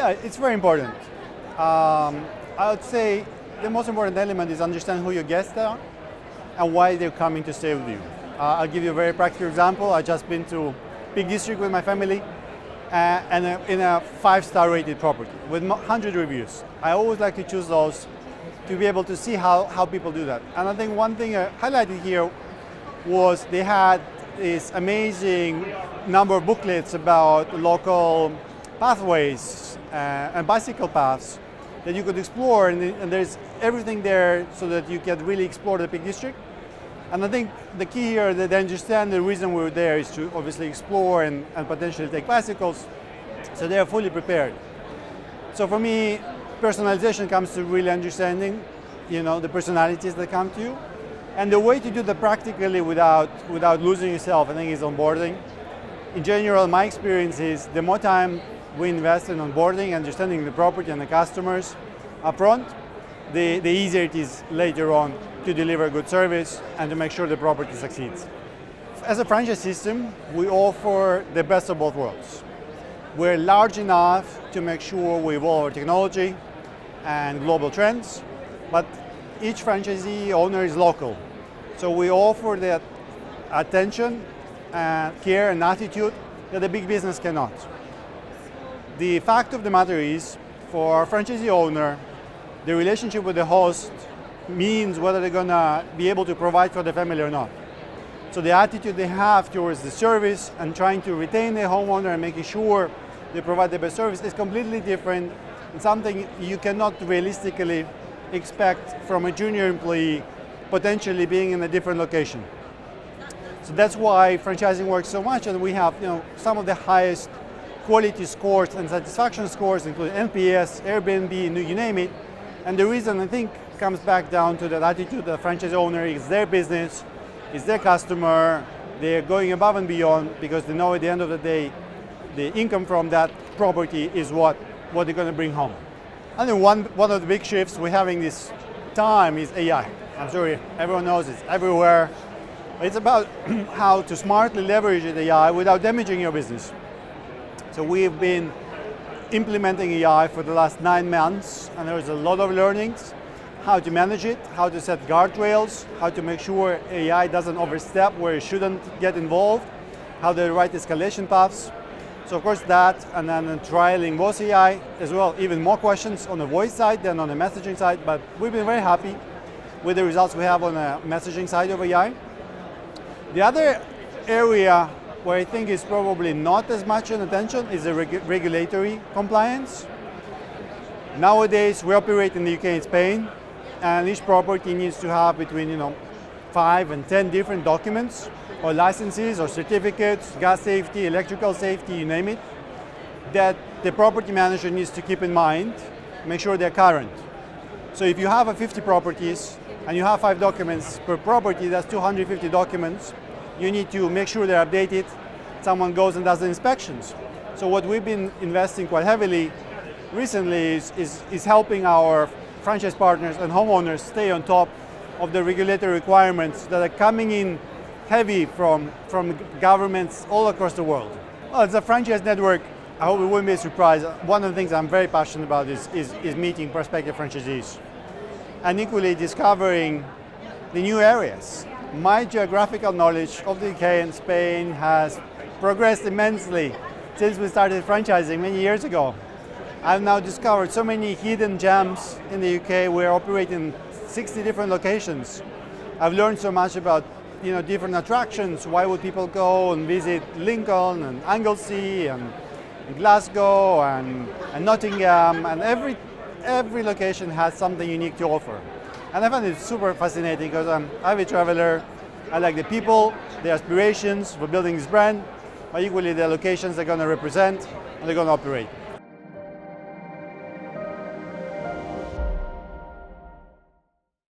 Yeah, it's very important. I would say the most important element is understand who your guests are and why they're coming to stay with you. I'll give you a very practical example. I just been to Peak District with my family and in a 5-star rated property with 100 reviews. I always like to choose those to be able to see how people do that. And I think one thing I highlighted here was they had this amazing number of booklets about local pathways and bicycle paths that you could explore, and there's everything there so that you can really explore the Peak District. And I think the key here that they understand the reason we're there is to obviously explore and potentially take bicycles, so they are fully prepared. So for me, personalization comes to really understanding, the personalities that come to you. And the way to do that practically without losing yourself, I think, is onboarding. In general, my experience is the more time we invest in onboarding, understanding the property and the customers upfront, the easier it is later on to deliver good service and to make sure the property succeeds. As a franchise system, we offer the best of both worlds. We're large enough to make sure we evolve our technology and global trends, but each franchisee owner is local. So we offer that attention and care and attitude that a big business cannot. The fact of the matter is, for a franchisee owner, the relationship with the host means whether they're going to be able to provide for the family or not. So the attitude they have towards the service and trying to retain the homeowner and making sure they provide the best service is completely different and something you cannot realistically expect from a junior employee potentially being in a different location. So that's why franchising works so much, and we have some of the highest quality scores and satisfaction scores, including NPS, Airbnb, you name it. And the reason, I think, comes back down to that attitude. The franchise owner is their business, is their customer. They're going above and beyond because they know at the end of the day, the income from that property is what they're going to bring home. I think one of the big shifts we're having this time is AI. I'm sure everyone knows it's everywhere. It's about how to smartly leverage AI without damaging your business. So we've been implementing AI for the last 9 months, and there's a lot of learnings, how to manage it, how to set guardrails, how to make sure AI doesn't overstep where it shouldn't get involved, how to write escalation paths. So of course that, and then trialing voice AI as well, even more questions on the voice side than on the messaging side, but we've been very happy with the results we have on the messaging side of AI. The other area where I think is probably not as much in attention is the regulatory compliance. Nowadays, we operate in the UK and Spain, and each property needs to have between 5 and 10 different documents, or licenses, or certificates, gas safety, electrical safety, you name it, that the property manager needs to keep in mind, make sure they're current. So if you have 50 properties, and you have 5 documents per property, that's 250 documents. You need to make sure they're updated. Someone goes and does the inspections. So what we've been investing quite heavily recently is helping our franchise partners and homeowners stay on top of the regulatory requirements that are coming in heavy from governments all across the world. Well, it's a franchise network. I hope it wouldn't be a surprise. One of the things I'm very passionate about is meeting prospective franchisees and equally discovering the new areas. My geographical knowledge of the UK and Spain has progressed immensely since we started franchising many years ago. I've now discovered so many hidden gems in the UK. We're operating 60 different locations. I've learned so much about different attractions. Why would people go and visit Lincoln and Anglesey and Glasgow and Nottingham, and every location has something unique to offer. And I find it super fascinating because I'm a traveler. I like the people, the aspirations for building this brand, but equally the locations they're going to represent and they're going to operate.